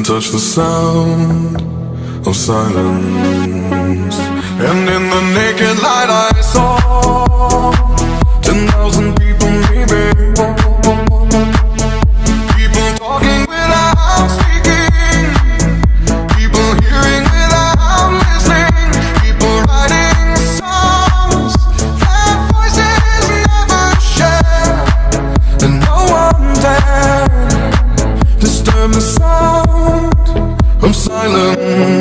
couldn't touch the sound of silence. And in the naked light I saw 10,000 people maybe, people talking without speaking, people hearing without listening, people writing songs that voices never share, and no one dared disturb the sound of silence.